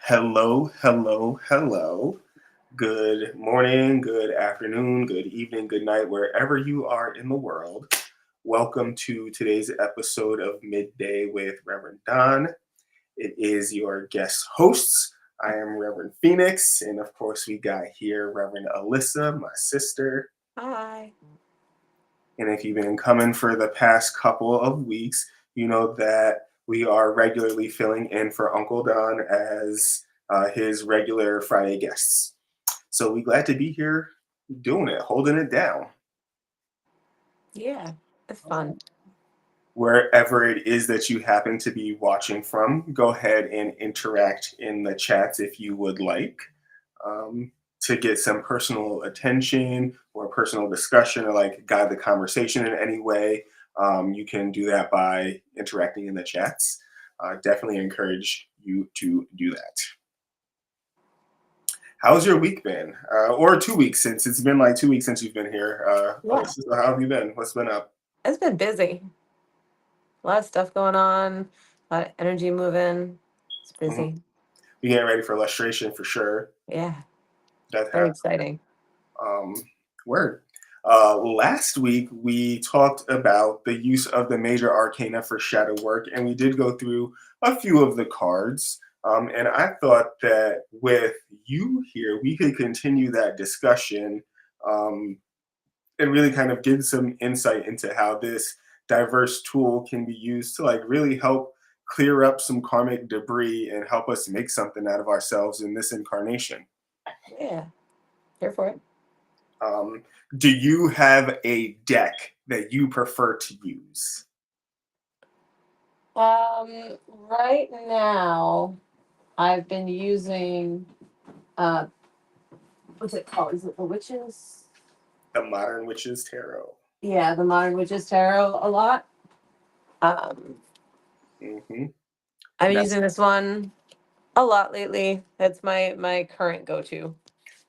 Hello, hello, hello. Good morning, good afternoon, good evening, good night, wherever you are in the world. Welcome to today's episode of Midday with Reverend Don. It is your guest hosts. I am Reverend Phoenix, and of course, we got here Reverend Alyssa, my sister. Hi. And if you've been coming for the past couple of weeks, you know that we are regularly filling in for Uncle Don as his regular Friday guests. So we glad to be here doing it, holding it down. Yeah, it's fun. Wherever it is that you happen to be watching from, go ahead and interact in the chats if you would like. To get some personal attention or personal discussion or like guide the conversation in any way, you can do that by interacting in the chats. Definitely encourage you to do that. How's your week been? Or 2 weeks since it's been like 2 weeks since you've been here. Yeah, So how have you been? What's been up? it's been busy. A lot of stuff going on, a lot of energy moving. It's Mhm. busy. We getting ready for illustration for sure. Yeah, That very has exciting. um, word. Last week, we talked about the use of the major arcana for shadow work, and we did go through a few of the cards. And I thought that with you here, we could continue that discussion um, and really kind of give some insight into how this diverse tool can be used to like really help clear up some karmic debris and help us make something out of ourselves in this incarnation. Yeah, here for it. Um, do you have a deck that you prefer to use? Right now, I've been using uh, what's it called? Is it the Witches? The Modern Witches Tarot. Yeah, the Modern Witches Tarot a lot. Um, Hmm. I'm That's using this one a lot lately. That's my current go-to.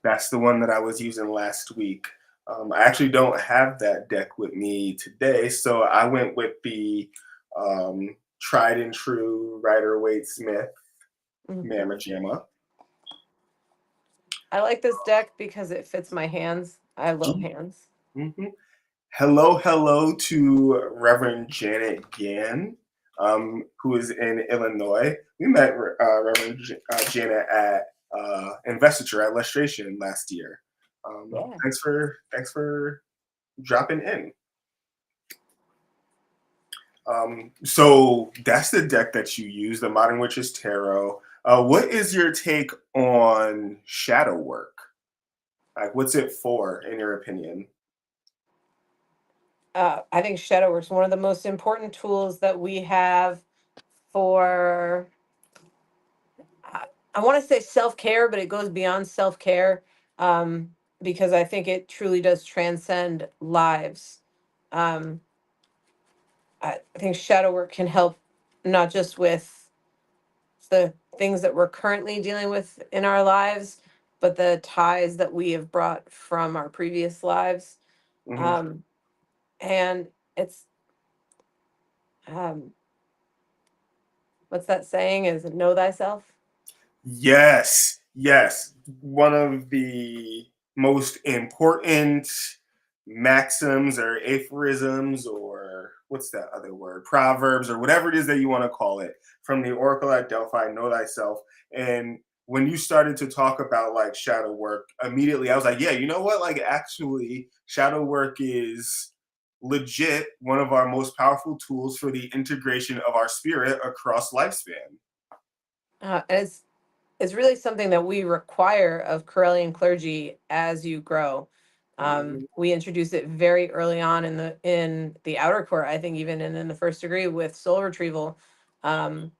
that's the one that I was using last week. I actually don't have that deck with me today, so I went with the tried and true Rider Waite Smith Mamma Mhm. Jamma. I like this deck because it fits my hands. I have little hands. Mm-hmm. Hello, hello to Reverend Janet Gann, who is in Illinois. We met Janet at Investiture at Lustration last year. Yeah. Thanks for dropping in. So that's the deck that you use, the Modern Witches Tarot. What is your take on shadow work? Like, what's it for, in your opinion? I think shadow work is one of the most important tools that we have for, I, I want to say self care, but it goes beyond self care because I think it truly does transcend lives. Um, I think shadow work can help not just with the things that we're currently dealing with in our lives, but the ties that we have brought from our previous lives. Hmm. Um, and it's, um, what's that saying? Is know thyself? Yes, yes. One of the most important maxims or aphorisms, or what's that other word? Proverbs, or whatever it is that you want to call it, from the Oracle at Delphi, Know Thyself. And when you started to talk about like shadow work, immediately I was like, yeah, you know what? Like, actually, shadow work is legit one of our most powerful tools for the integration of our spirit across lifespan. And it's really something that we require of Corellian clergy as you grow. Mhm. We introduce it very early on in the outer court, I think even in the first degree with soul retrieval, um,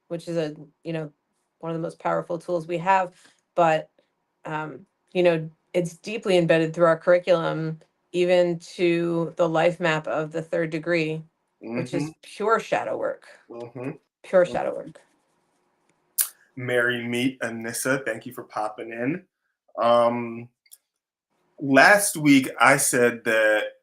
which is a one of the most powerful tools we have. But it's deeply embedded through our curriculum, even to the life map of the third degree, which Mhm. is pure shadow work. Mhm. Pure shadow work. Merry meet Anissa. Thank you for popping in. Um, Last week, I said that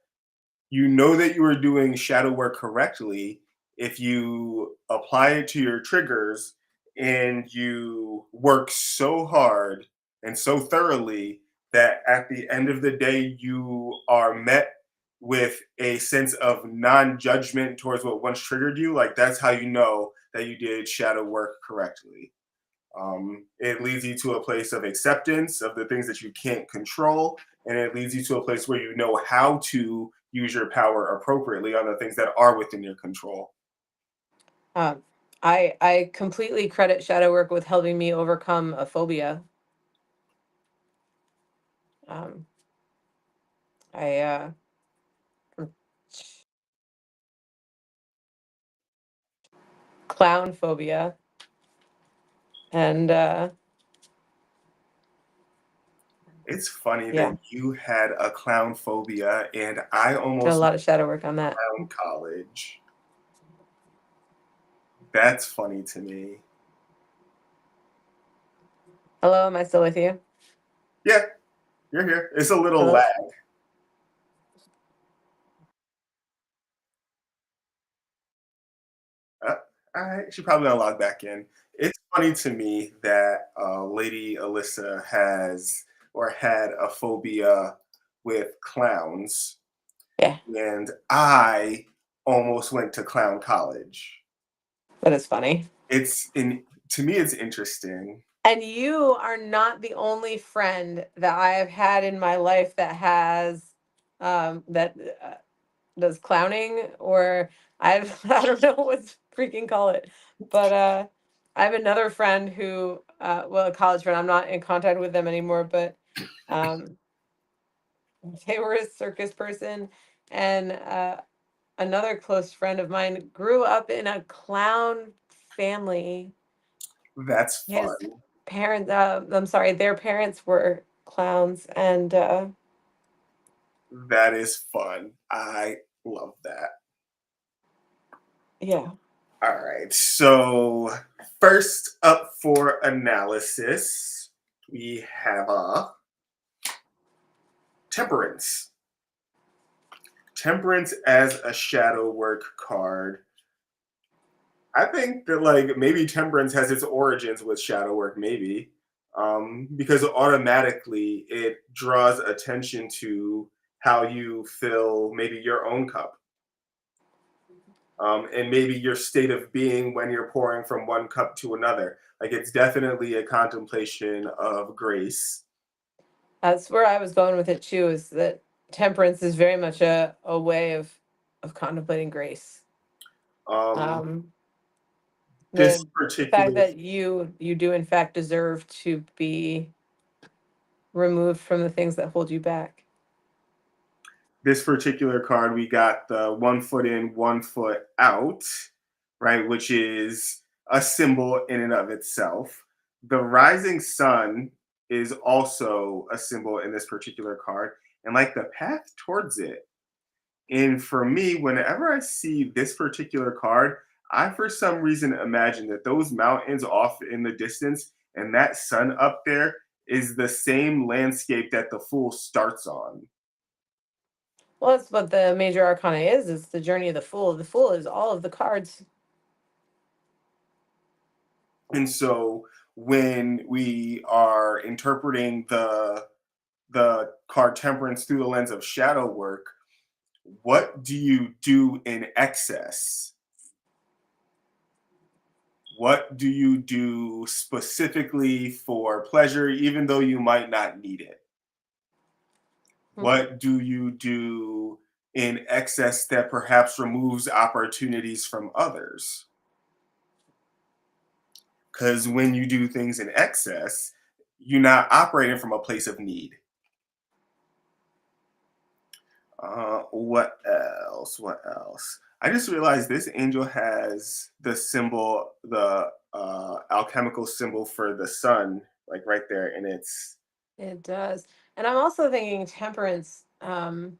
you know that you are doing shadow work correctly if you apply it to your triggers and you work so hard and so thoroughly that at the end of the day you are met with a sense of non-judgment towards what once triggered you, like that's how you know that you did shadow work correctly. It leads you to a place of acceptance of the things that you can't control, and it leads you to a place where you know how to use your power appropriately on the things that are within your control. Um, I completely credit shadow work with helping me overcome a phobia. Um, I clown phobia, and It's funny yeah, that you had a clown phobia and I did a almost went lot of shadow work on that. to clown college. That's funny to me. Hello, am I still with you? Yeah, you're here. It's a little Hello. lag. Uh, all right, she probably gonna log back in. It's funny to me that Lady Alyssa has or had a phobia with clowns, Yeah, and I almost went to clown college. that is funny. It's in To me, it's interesting. And you are not the only friend that I have had in my life that has that does clowning, or I've I don't know what to freaking call it, but I have another friend who well, a college friend. I'm not in contact with them anymore, but um, they were a circus person, and another close friend of mine grew up in a clown family. That's His fun. parents, I'm sorry, their parents were clowns, and That is fun. I love that. yeah. All right. So, first up for analysis, we have temperance. Temperance as a shadow work card. I think that like maybe temperance has its origins with shadow work, maybe. Because automatically it draws attention to how you fill maybe your own cup, and maybe your state of being when you're pouring from one cup to another. Like it's definitely a contemplation of grace. That's where I was going with it too, is that temperance is very much a way of contemplating grace. Um, Um, this the fact particular that you do in fact deserve to be removed from the things that hold you back. this particular card, we got the 1 foot in, 1 foot out, right? Which is a symbol in and of itself. The rising sun is also a symbol in this particular card, and like the path towards it. And for me, whenever I see this particular card, I for some reason imagine that those mountains off in the distance and that sun up there is the same landscape that the Fool starts on. Well, that's what the major arcana is. It's the journey of the fool. The fool is all of the cards. And so when we are interpreting the card temperance through the lens of shadow work, what do you do in excess? What do you do specifically for pleasure, even though you might not need it? Hmm. What do you do in excess that perhaps removes opportunities from others? Because when you do things in excess, you're not operating from a place of need. What else? What else? I just realized this angel has the symbol, the alchemical symbol for the sun, like right there, and it's It does. And I'm also thinking temperance. How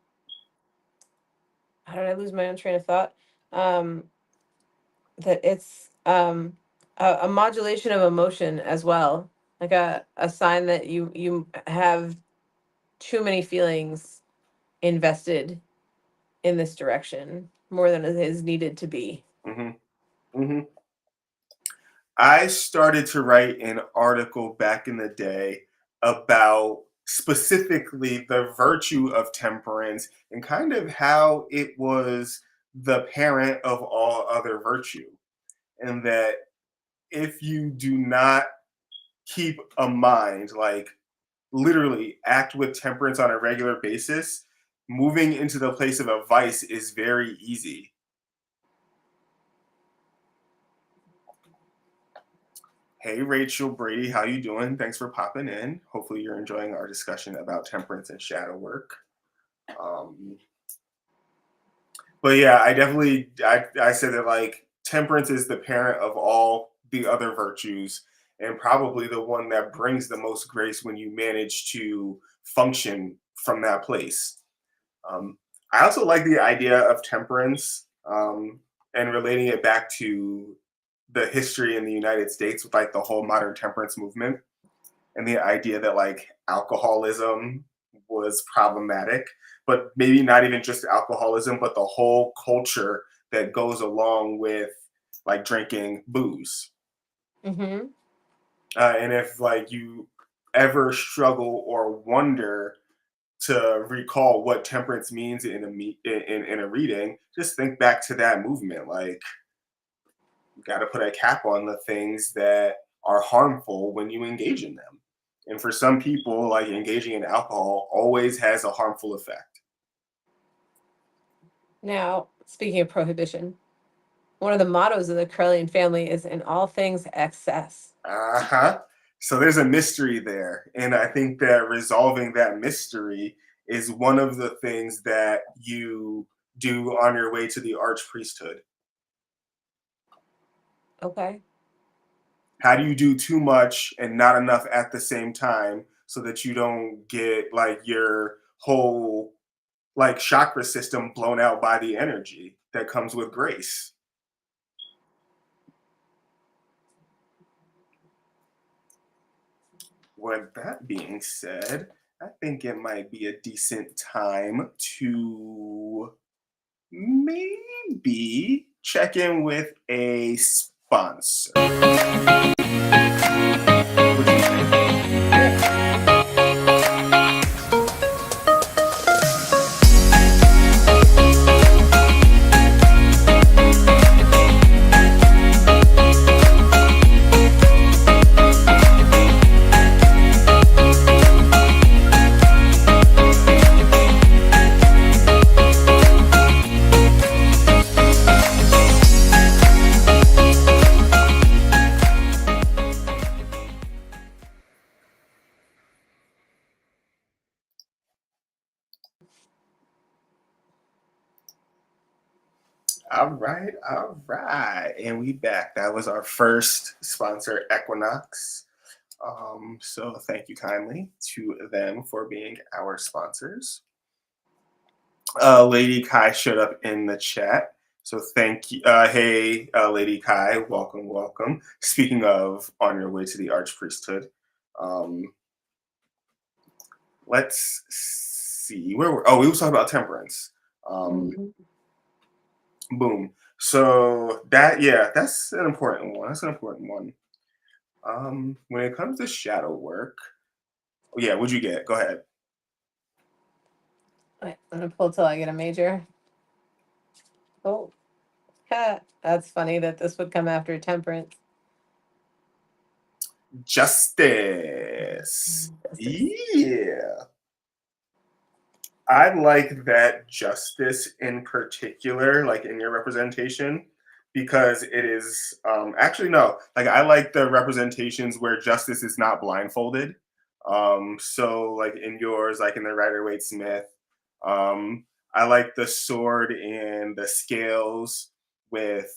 did I lose my own train of thought? Um, that it's a modulation of emotion as well, like a sign that you have too many feelings invested in this direction more than it is needed to be. hmm hmm I started to write an article back in the day about specifically the virtue of temperance and kind of how it was the parent of all other virtue. And that if you do not keep a mind, like literally act with temperance on a regular basis, moving into the place of a vice is very easy. Hey Rachel Brady, how you doing? Thanks for popping in. Hopefully you're enjoying our discussion about temperance and shadow work. Um, but yeah, I said that like temperance is the parent of all the other virtues and probably the one that brings the most grace when you manage to function from that place. Um, I also like the idea of temperance and relating it back to the history in the United States with like the whole modern temperance movement and the idea that like alcoholism was problematic, but maybe not even just alcoholism, but the whole culture that goes along with like drinking booze. Mm-hmm. And if like you ever struggle or wonder to recall what temperance means in a reading, just think back to that movement. Like you got to put a cap on the things that are harmful when you engage in them. And for some people, like engaging in alcohol always has a harmful effect. Now, speaking of prohibition, one of the mottos of the Corellian family is in all things excess. Uh huh. So there's a mystery there. And I think that resolving that mystery is one of the things that you do on your way to the arch priesthood. Okay. How do you do too much and not enough at the same time so that you don't get like your whole like chakra system blown out by the energy that comes with grace? With that being said, I think it might be a decent time to maybe check in with a sponsor. What do you think? Yeah. All right, all right. And we back. That was our first sponsor, Equinox. So thank you kindly to them for being our sponsors. Lady Kai showed up in the chat. So thank you. Hey, Lady Kai, welcome, welcome. Speaking of on your way to the arch priesthood, um, let's see where we're. Oh, we were talking about temperance. Um, Mhm. boom. So that yeah, that's an important one. That's an important one. When it comes to shadow work, oh, yeah, what'd you get? Go ahead. Wait, I'm gonna pull till I get a major. Oh, ha, that's funny that this would come after temperance. Justice. Justice. Yeah. I like that justice in particular, like in your representation, because it is actually no, like I like the representations where justice is not blindfolded. So like in yours, like in the Rider Waite Smith, I like the sword and the scales with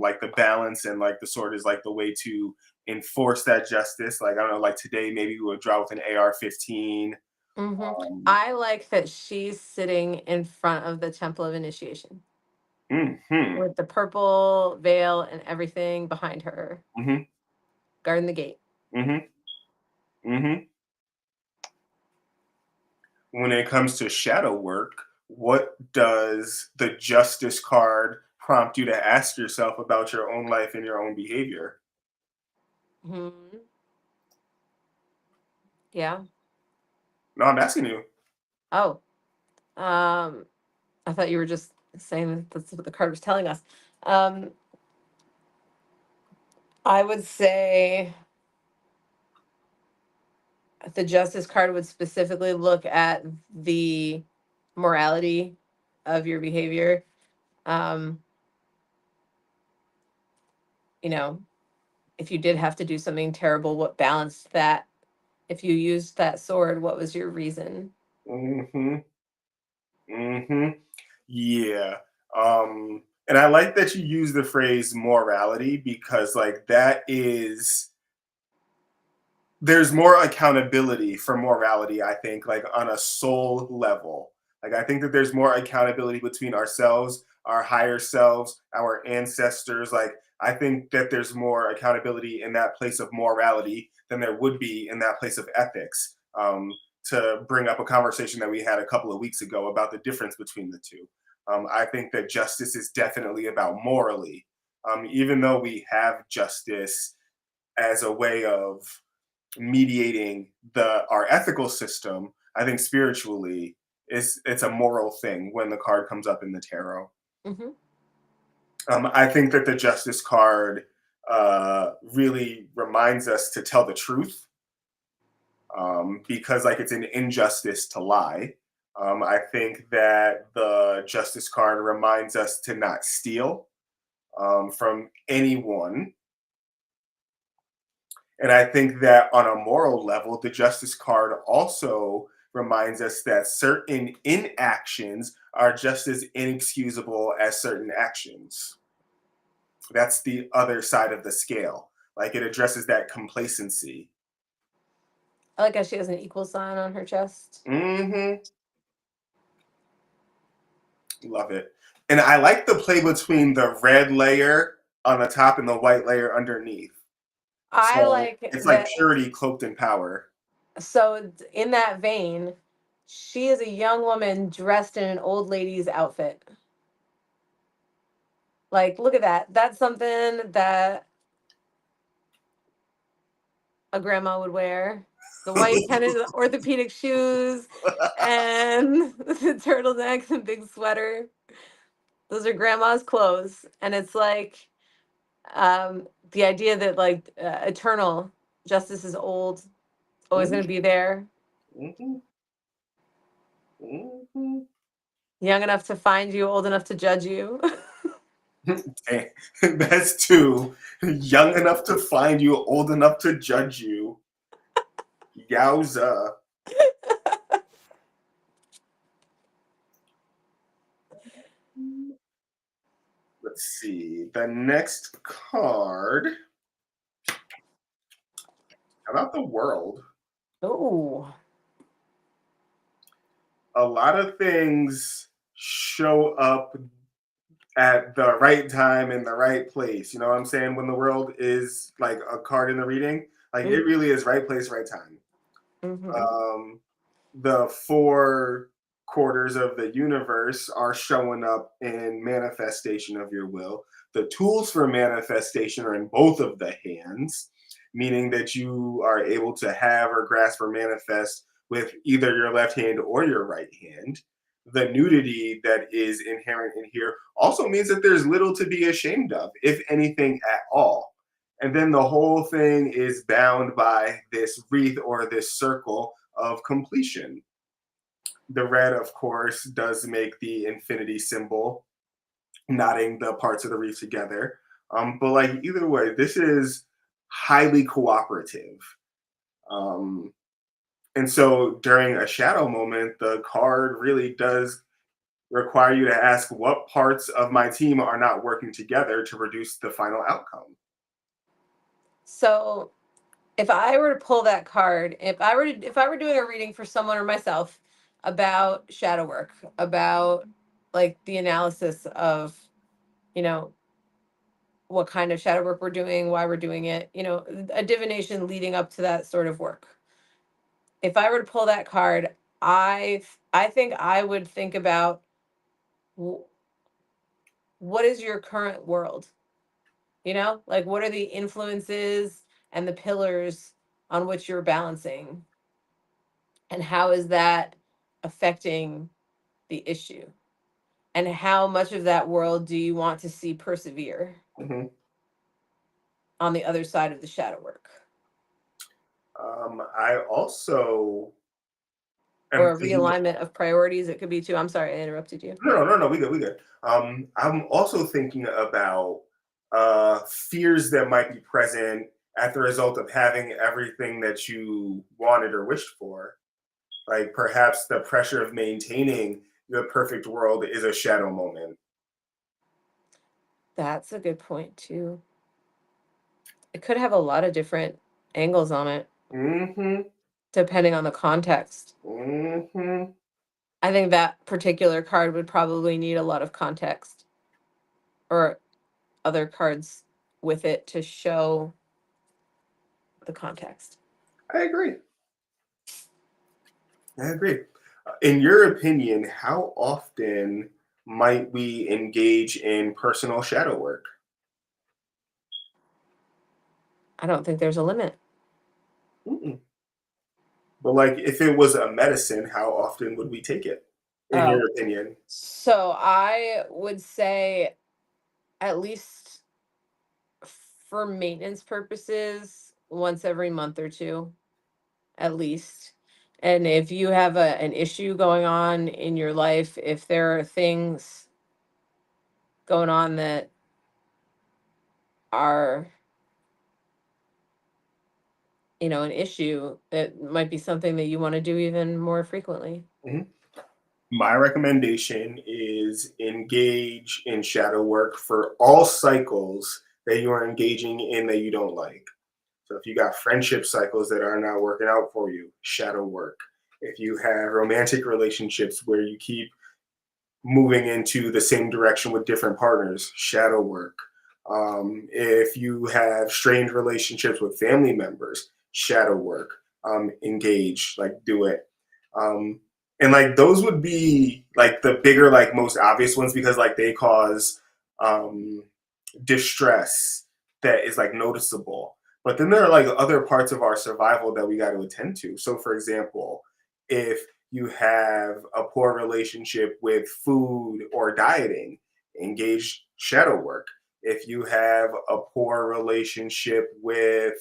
like the balance and like the sword is like the way to enforce that justice. Like I don't know, like today maybe we would draw with an AR-15. Hmm. Um, I like that she's sitting in front of the Temple of Initiation mhm. with the purple veil and everything behind her, Mhm, guarding the gate. mhm, mhm. When it comes to shadow work, what does the justice card prompt you to ask yourself about your own life and your own behavior? Hmm. Yeah. No, I'm asking you. Oh, um, I thought you were just saying that that's what the card was telling us. Um, I would say the Justice card would specifically look at the morality of your behavior. Um, you know, if you did have to do something terrible, what balanced that? If you used that sword, what was your reason? Mm-hmm. Mm-hmm. Yeah. And I like that you use the phrase morality because like that is there's more accountability for morality, I think, like on a soul level. Like I think that there's more accountability between ourselves, our higher selves, our ancestors. Like I think that there's more accountability in that place of morality than there would be in that place of ethics. To bring up a conversation that we had a couple of weeks ago about the difference between the two. I think that justice is definitely about morally. Even though we have justice as a way of mediating the our ethical system, I think spiritually it's a moral thing when the card comes up in the tarot. Hmm. I think that the justice card really reminds us to tell the truth, because like it's an injustice to lie. I think that the justice card reminds us to not steal from anyone. And I think that on a moral level, the justice card also reminds us that certain inactions are just as inexcusable as certain actions. That's the other side of the scale. Like it addresses that complacency. I like how she has an equal sign on her chest. Mm-hmm. Love it. And I like the play between the red layer on the top and the white layer underneath. I So like it's like that. purity cloaked in power. So, in that vein, she is a young woman dressed in an old lady's outfit. Like, look at that. That's something that a grandma would wear. The white tennis orthopedic shoes and the turtleneck and big sweater. Those are grandma's clothes. And it's like the idea that, like, eternal justice is old, always going to be there, Mhm, mhm. young enough to find you, old enough to judge you. Dang, that's two. Young enough to find you, old enough to judge you. Yowza. Let's see. The next card. How about the world? Oh. A lot of things show up at the right time in the right place. You know what I'm saying? When the world is like a card in the reading, like it really is right place, right time. Mm-hmm. Um, the four quarters of the universe are showing up in manifestation of your will. The tools for manifestation are in both of the hands, meaning that you are able to have or grasp or manifest with either your left hand or your right hand. The nudity that is inherent in here also means that there's little to be ashamed of, if anything at all. And then the whole thing is bound by this wreath or this circle of completion. The red, of course, does make the infinity symbol, knotting the parts of the wreath together. But like either way, this is highly cooperative. Um, and so during a shadow moment, the card really does require you to ask what parts of my team are not working together to produce the final outcome. So if I were to pull that card, if I were doing a reading for someone or myself about shadow work, about like the analysis of, you know, what kind of shadow work we're doing, why we're doing it, a divination leading up to that sort of work. If I were to pull that card, I think I would think about wh- what is your current world? Like what are the influences? and the pillars on which you're balancing, and how is that affecting the issue, and how much of that world do you want to see persevere Hmm. on the other side of the shadow work, I also am or a thinking. realignment of priorities? It could be too. I'm sorry I interrupted you. No. We good. We good. I'm also thinking about fears that might be present at the result of having everything that you wanted or wished for. Like perhaps the pressure of maintaining the perfect world is a shadow moment. That's a good point too. It could have a lot of different angles on it Mm-hmm. depending on the context. Mm-hmm. I think that particular card would probably need a lot of context, or other cards with it to show the context. I agree. I agree. In your opinion, how often might we engage in personal shadow work? I don't think there's a limit. Mm-mm. But like, if it was a medicine, how often would we take it? In Oh, your opinion? so I would say at least for maintenance purposes, once every month or two, at least. And if you have an issue going on in your life, if there are things going on that are, an issue, that might be something that you want to do even more frequently. Mhm. My recommendation is engage in shadow work for all cycles that you are engaging in that you don't like. So if you got friendship cycles that are not working out for you, shadow work. If you have romantic relationships where you keep moving into the same direction with different partners, shadow work. If you have strained relationships with family members, shadow work. Engage, like do it. Um, and like those would be like the bigger, like most obvious ones because like they cause um, distress that is like noticeable. But then there are like other parts of our survival that we got to attend to. So, for example, if you have a poor relationship with food or dieting, engage shadow work. If you have a poor relationship with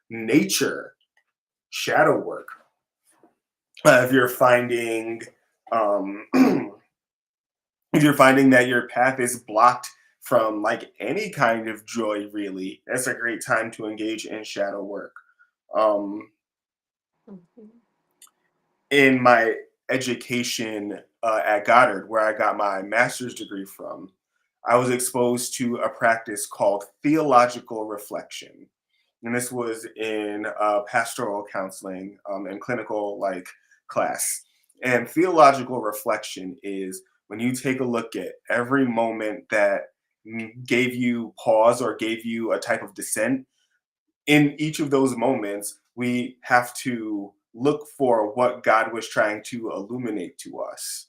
nature, shadow work. If you're finding um, if you're finding that your path is blocked from like any kind of joy, really, that's a great time to engage in shadow work. Um, Mhm. in my education at Goddard, where I got my master's degree from, I was exposed to a practice called theological reflection. And this was in pastoral counseling and clinical like class. And theological reflection is when you take a look at every moment that gave you pause or gave you a type of dissent. In each of those moments, we have to look for what God was trying to illuminate to us.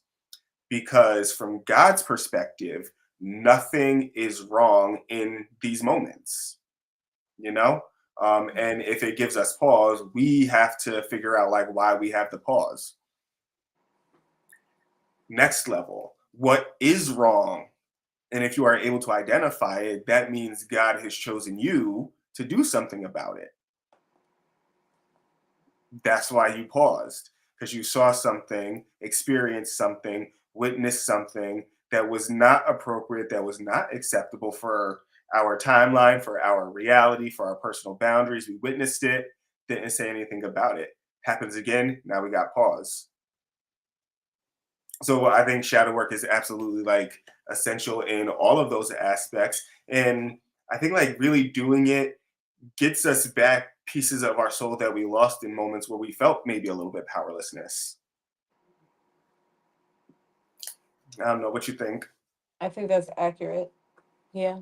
Because from God's perspective, nothing is wrong in these moments, you know? And if it gives us pause, we have to figure out like why we have the pause. Next level, what is wrong? And if you are able to identify it, that means God has chosen you to do something about it. That's why you paused, because you saw something, experienced something, witnessed something that was not appropriate, that was not acceptable for our timeline, for our reality, for our personal boundaries. We witnessed it, didn't say anything about it. Happens again, now we got pause. So I think shadow work is absolutely like essential in all of those aspects. And I think like really doing it gets us back pieces of our soul that we lost in moments where we felt maybe a little bit powerlessness. I don't know what you think. I think that's accurate. Yeah,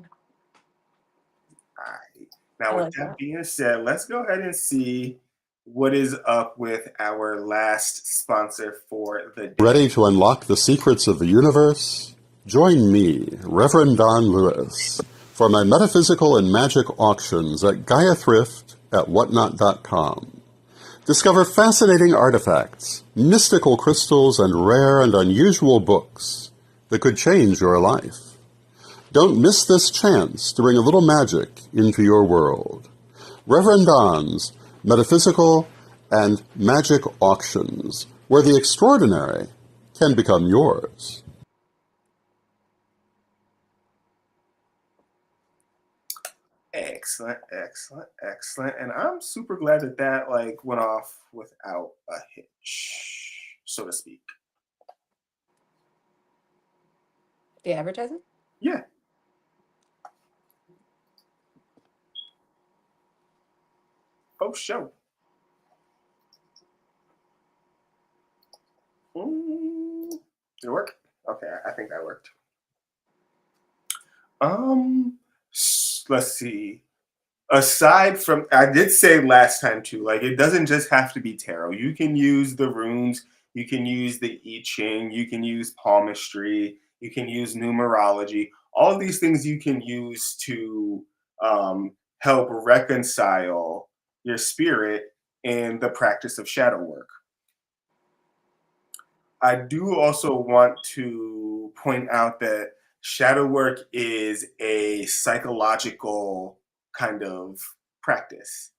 All right. Now, I with like that that. being said, let's go ahead and see what is up with our last sponsor for the day. Ready to unlock the secrets of the universe? Join me, Reverend Don Lewis, for my metaphysical and magic auctions at Gaia Thrift at whatnot.com. Discover fascinating artifacts, mystical crystals, and rare and unusual books that could change your life. Don't miss this chance to bring a little magic into your world. Rev Don's Metaphysical and Magic Auctions, where the extraordinary can become yours. Excellent, excellent, excellent. And I'm super glad that that like went off without a hitch, so to speak. The advertising? Yeah. Post show. Did it work? Okay, I think that worked. Let's see. Aside from, I did say last time too, like it doesn't just have to be tarot. You can use the runes, you can use the I Ching, you can use palmistry, you can use numerology. All of these things you can use to help reconcile your spirit in the practice of shadow work. I do also want to point out that shadow work is a psychological kind of practice,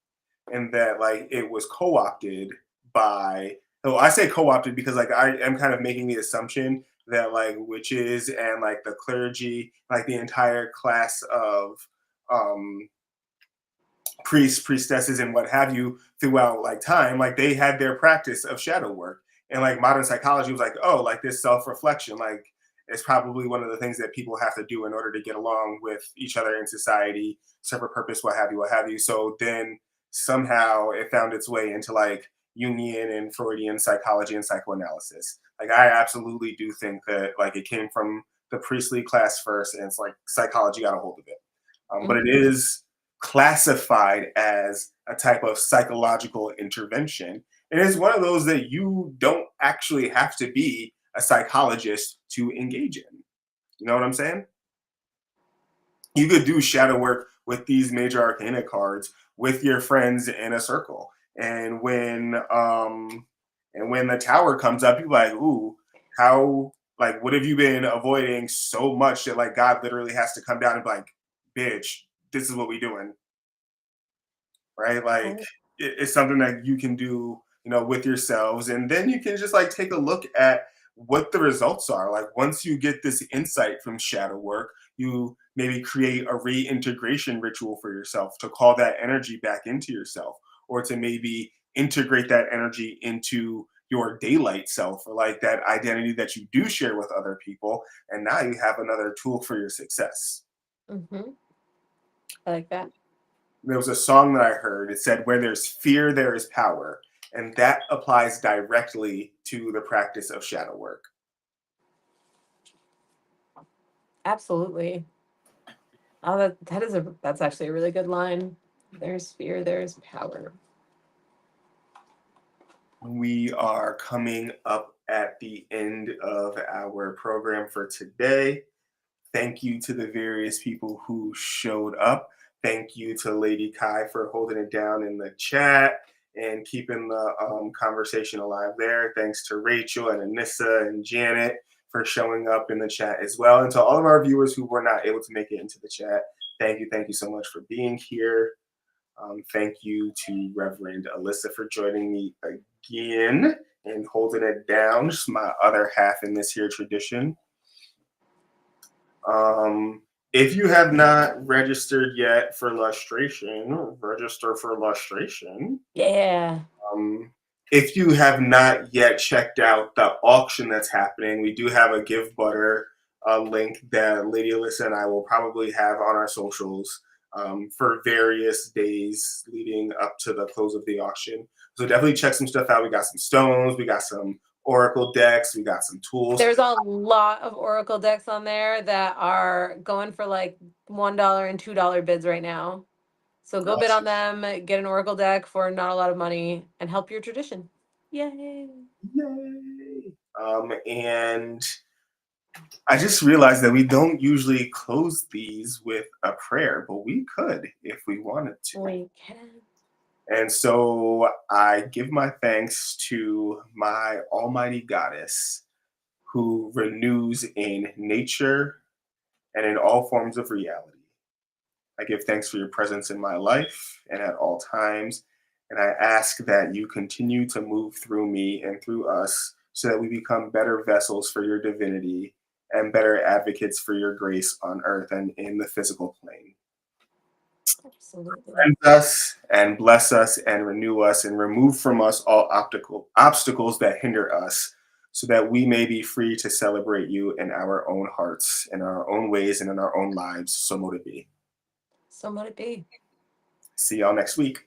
and that like it was co-opted by, so I say co-opted because like I am kind of making the assumption that like witches and like the clergy, like the entire class of um priests, priestesses, and what have you throughout like time, like they had their practice of shadow work. And like modern psychology was like, oh, like this self-reflection, like it's probably one of the things that people have to do in order to get along with each other in society, serve a purpose, what have you, what have you. So then somehow it found its way into like Jungian and Freudian psychology and psychoanalysis. Like I absolutely do think that like it came from the priestly class first, and it's like psychology got a hold of it. But it is classified as a type of psychological intervention. And it's one of those that you don't actually have to be a psychologist to engage in. You know what I'm saying? You could do shadow work with these major arcana cards with your friends in a circle. And when the tower comes up, you're like, ooh, how, like what have you been avoiding so much that like God literally has to come down and be like, bitch, this is what we doing. Right? Like it's something that you can do, with yourselves, and then you can just like take a look at what the results are. Like once you get this insight from shadow work, you maybe create a reintegration ritual for yourself to call that energy back into yourself, or to maybe integrate that energy into your daylight self, or like that identity that you do share with other people, and now you have another tool for your success. Mm-hmm. I like that. There was a song that I heard. It said, "Where there's fear, there is power." And that applies directly to the practice of shadow work. Absolutely. Oh, that's actually a really good line. There's fear, there's power. We are coming up at the end of our program for today. Thank you to the various people who showed up. Thank you to Lady Kai for holding it down in the chat and keeping the conversation alive there. Thanks to Rachel and Alyssa and Janet for showing up in the chat as well. And to all of our viewers who were not able to make it into the chat, thank you so much for being here. Thank you to Reverend Alyssa for joining me again and holding it down. Just my other half in this here tradition. If you have not registered yet for Lustration, register for Lustration. Yeah. If you have not yet checked out the auction that's happening, we do have a Give Butter link that Lady Alyssa and I will probably have on our socials for various days leading up to the close of the auction. So definitely check some stuff out. We got some stones, we got some Oracle decks, we got some tools. There's a lot of Oracle decks on there that are going for like $1 and $2 bids right now. So go bid on them, get an Oracle deck for not a lot of money, and help your tradition. Yay! Yay! And I just realized that we don't usually close these with a prayer, but we could if we wanted to. We can. And so I give my thanks to my almighty goddess who renews in nature and in all forms of reality. I give thanks for your presence in my life and at all times. And I ask that you continue to move through me and through us so that we become better vessels for your divinity and better advocates for your grace on earth and in the physical plane. Absolutely. Cleanse us and bless us and renew us and remove from us all obstacles that hinder us so that we may be free to celebrate you in our own hearts, in our own ways, and in our own lives. So mote it be. So mote it be. See y'all next week.